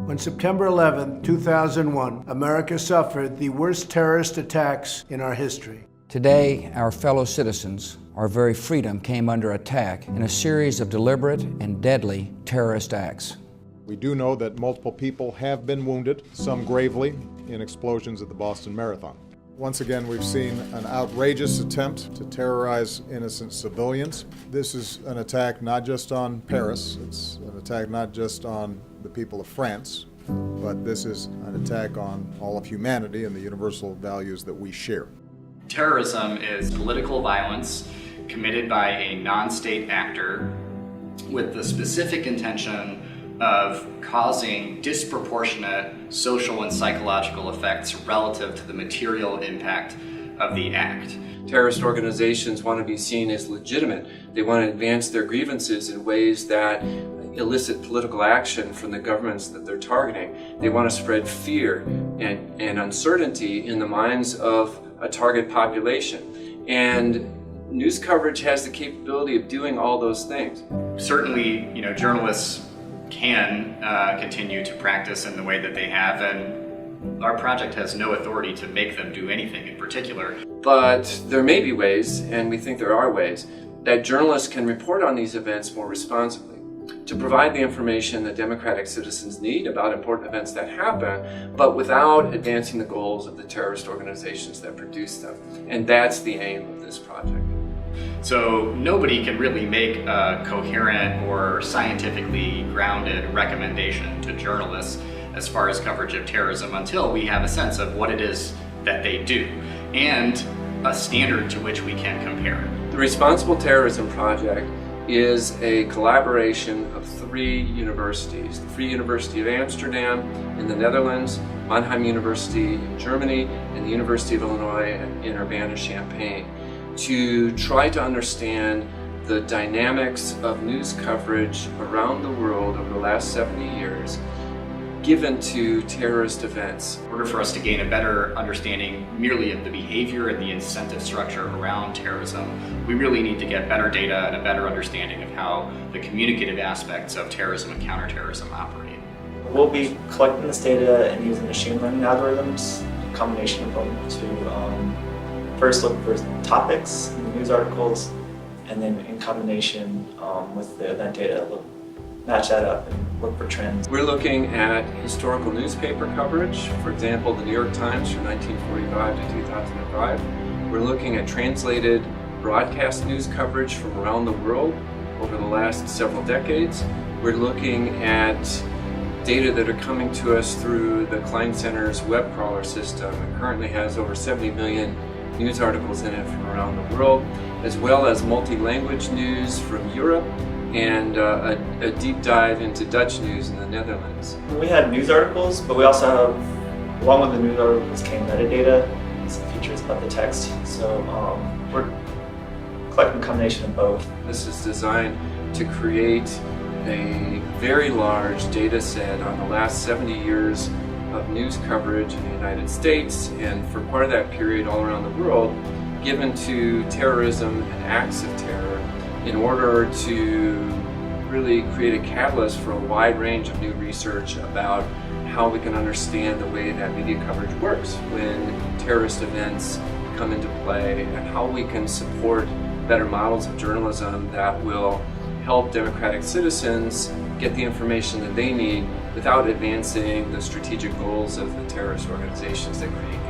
On September 11, 2001, America suffered the worst terrorist attacks in our history. Today, our fellow citizens, our very freedom came under attack in a series of deliberate and deadly terrorist acts. We do know that multiple people have been wounded, some gravely, in explosions at the Boston Marathon. Once again, we've seen an outrageous attempt to terrorize innocent civilians. This is an attack not just on Paris, it's an attack not just on the people of France, but this is an attack on all of humanity and the universal values that we share. Terrorism is political violence committed by a non-state actor with the specific intention of causing disproportionate social and psychological effects relative to the material impact of the act. Terrorist organizations want to be seen as legitimate. They want to advance their grievances in ways that elicit political action from the governments that they're targeting. They want to spread fear and uncertainty in the minds of a target population. And news coverage has the capability of doing all those things. Certainly, journalists can continue to practice in the way that they have, and our project has no authority to make them do anything in particular. But there may be ways, and we think there are ways, that journalists can report on these events more responsibly, to provide the information that democratic citizens need about important events that happen, but without advancing the goals of the terrorist organizations that produce them. And that's the aim of this project. So nobody can really make a coherent or scientifically grounded recommendation to journalists as far as coverage of terrorism until we have a sense of what it is that they do and a standard to which we can compare it. The Responsible Terrorism Project is a collaboration of 3 universities: the Free University of Amsterdam in the Netherlands, Mannheim University in Germany, and the University of Illinois in Urbana-Champaign, to try to understand the dynamics of news coverage around the world over the last 70 years given to terrorist events. In order for us to gain a better understanding merely of the behavior and the incentive structure around terrorism, we really need to get better data and a better understanding of how the communicative aspects of terrorism and counterterrorism operate. We'll be collecting this data and using machine learning algorithms, a combination of them, to first look for topics in the news articles, and then in combination with the event data, match that up and look for trends. We're looking at historical newspaper coverage, for example, the New York Times from 1945 to 2005. We're looking at translated broadcast news coverage from around the world over the last several decades. We're looking at data that are coming to us through the Cline Center's web crawler system. It currently has over 70 million news articles in it from around the world, as well as multi-language news from Europe and a deep dive into Dutch news in the Netherlands. We had news articles, but we also have, along with the news articles came metadata, some features about the text. So we're collecting a combination of both. This is designed to create a very large data set on the last 70 years of news coverage in the United States, and for part of that period all around the world, given to terrorism and acts of terror, in order to really create a catalyst for a wide range of new research about how we can understand the way that media coverage works when terrorist events come into play, and how we can support better models of journalism that will help democratic citizens get the information that they need without advancing the strategic goals of the terrorist organizations that create